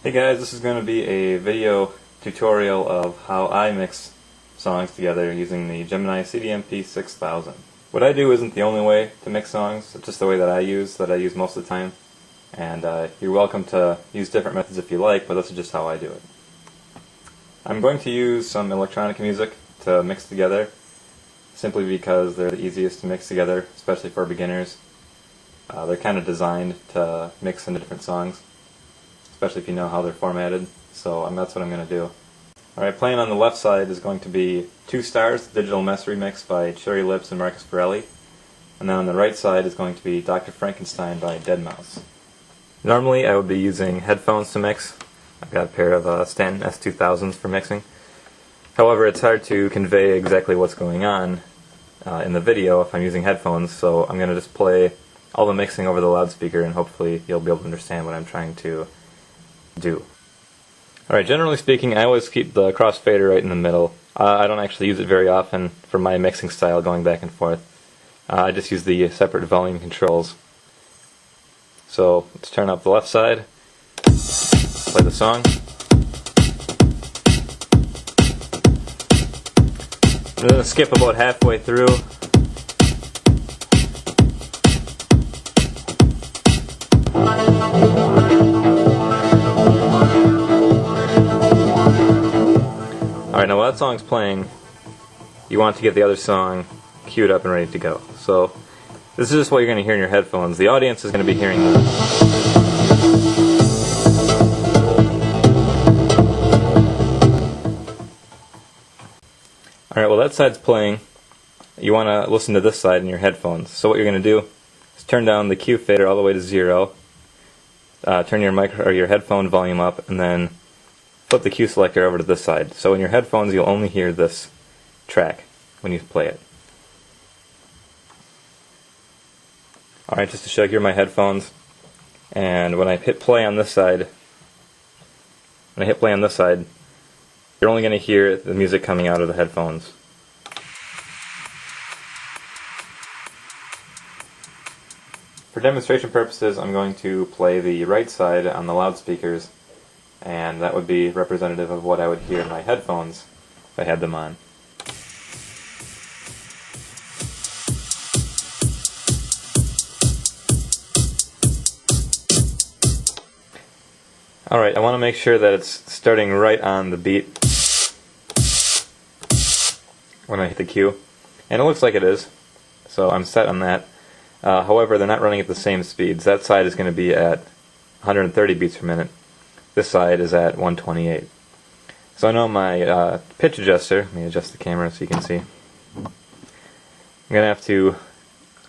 Hey guys, this is going to be a video tutorial of how I mix songs together using the Gemini CDMP-6000. What I do isn't the only way to mix songs, it's just the way that I use most of the time. And you're welcome to use different methods if you like, but this is just how I do it. I'm going to use some electronic music to mix together, simply because they're the easiest to mix together, especially for beginners. They're kind of designed to mix into different songs, especially if you know how they're formatted, so that's what I'm going to do. Alright, playing on the left side is going to be 2 Stars, Digital Mess Remix by Cherry Lips and Marcus Firelli, and then on the right side is going to be Dr. Frankenstein by Deadmau5. Normally I would be using headphones to mix. I've got a pair of Stanton S2000s for mixing. However, it's hard to convey exactly what's going on in the video if I'm using headphones, so I'm going to just play all the mixing over the loudspeaker and hopefully you'll be able to understand what I'm trying to do. Alright, generally speaking, I always keep the crossfader right in the middle. I don't actually use it very often for my mixing style going back and forth. I just use the separate volume controls. So let's turn up the left side, play the song. I'm going to skip about halfway through. Alright, now while that song's playing, you want to get the other song queued up and ready to go. So, this is just what you're going to hear in your headphones. The audience is going to be hearing this. Alright, well that side's playing. You want to listen to this side in your headphones. So what you're going to do is turn down the cue fader all the way to 0. Turn your headphone volume up, and then flip the cue selector over to this side. So in your headphones you'll only hear this track when you play it. Alright, just to show you, here are my headphones, and when I hit play on this side, you're only going to hear the music coming out of the headphones. For demonstration purposes, I'm going to play the right side on the loudspeakers, and that would be representative of what I would hear in my headphones if I had them on. Alright, I want to make sure that it's starting right on the beat when I hit the cue, and it looks like it is, so I'm set on that. However, they're not running at the same speeds. That side is going to be at 130 beats per minute. This side is at 128. So I know my pitch adjuster, let me adjust the camera so you can see. I'm going to have to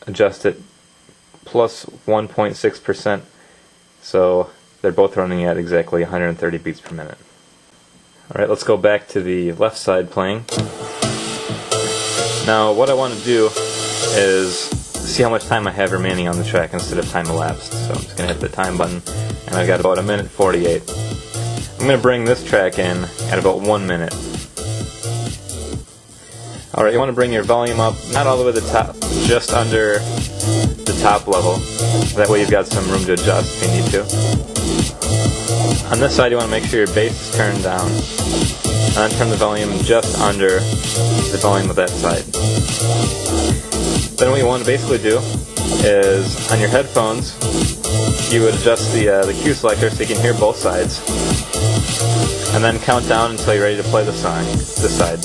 adjust it plus 1.6%, so they're both running at exactly 130 beats per minute. Alright, let's go back to the left side playing. Now what I want to do is see how much time I have remaining on the track instead of time elapsed. So I'm just going to hit the time button, and I've got about 1:48. I'm going to bring this track in at about 1 minute. Alright, you want to bring your volume up, not all the way to the top, just under the top level. That way you've got some room to adjust if you need to. On this side you want to make sure your bass is turned down, and then turn the volume just under the volume of that side. Then what you want to basically do is, on your headphones, you would adjust the cue selector so you can hear both sides, and then count down until you're ready to play the song, this side.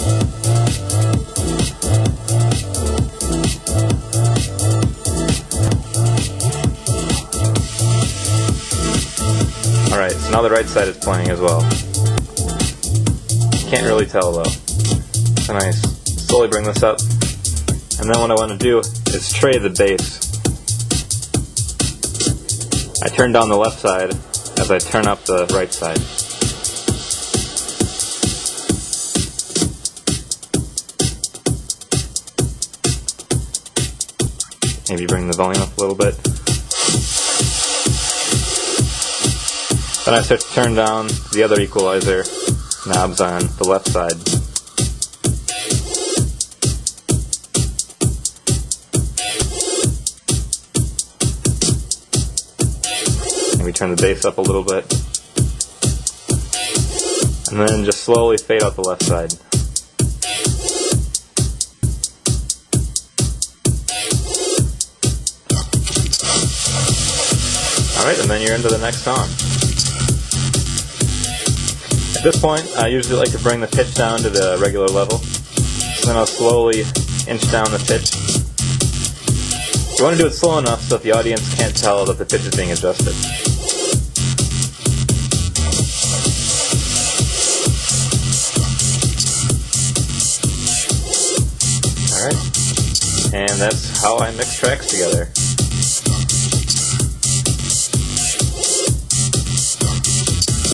Alright, so now the right side is playing as well. Can't really tell though. So I slowly bring this up, and then what I want to do is tray the bass. I turn down the left side as I turn up the right side. Maybe bring the volume up a little bit. Then I start to turn down the other equalizer knobs on the left side. Maybe turn the bass up a little bit. And then just slowly fade out the left side. Alright, and then you're into the next song. At this point, I usually like to bring the pitch down to the regular level. Then I'll slowly inch down the pitch. You want to do it slow enough so that the audience can't tell that the pitch is being adjusted. Alright, and that's how I mix tracks together.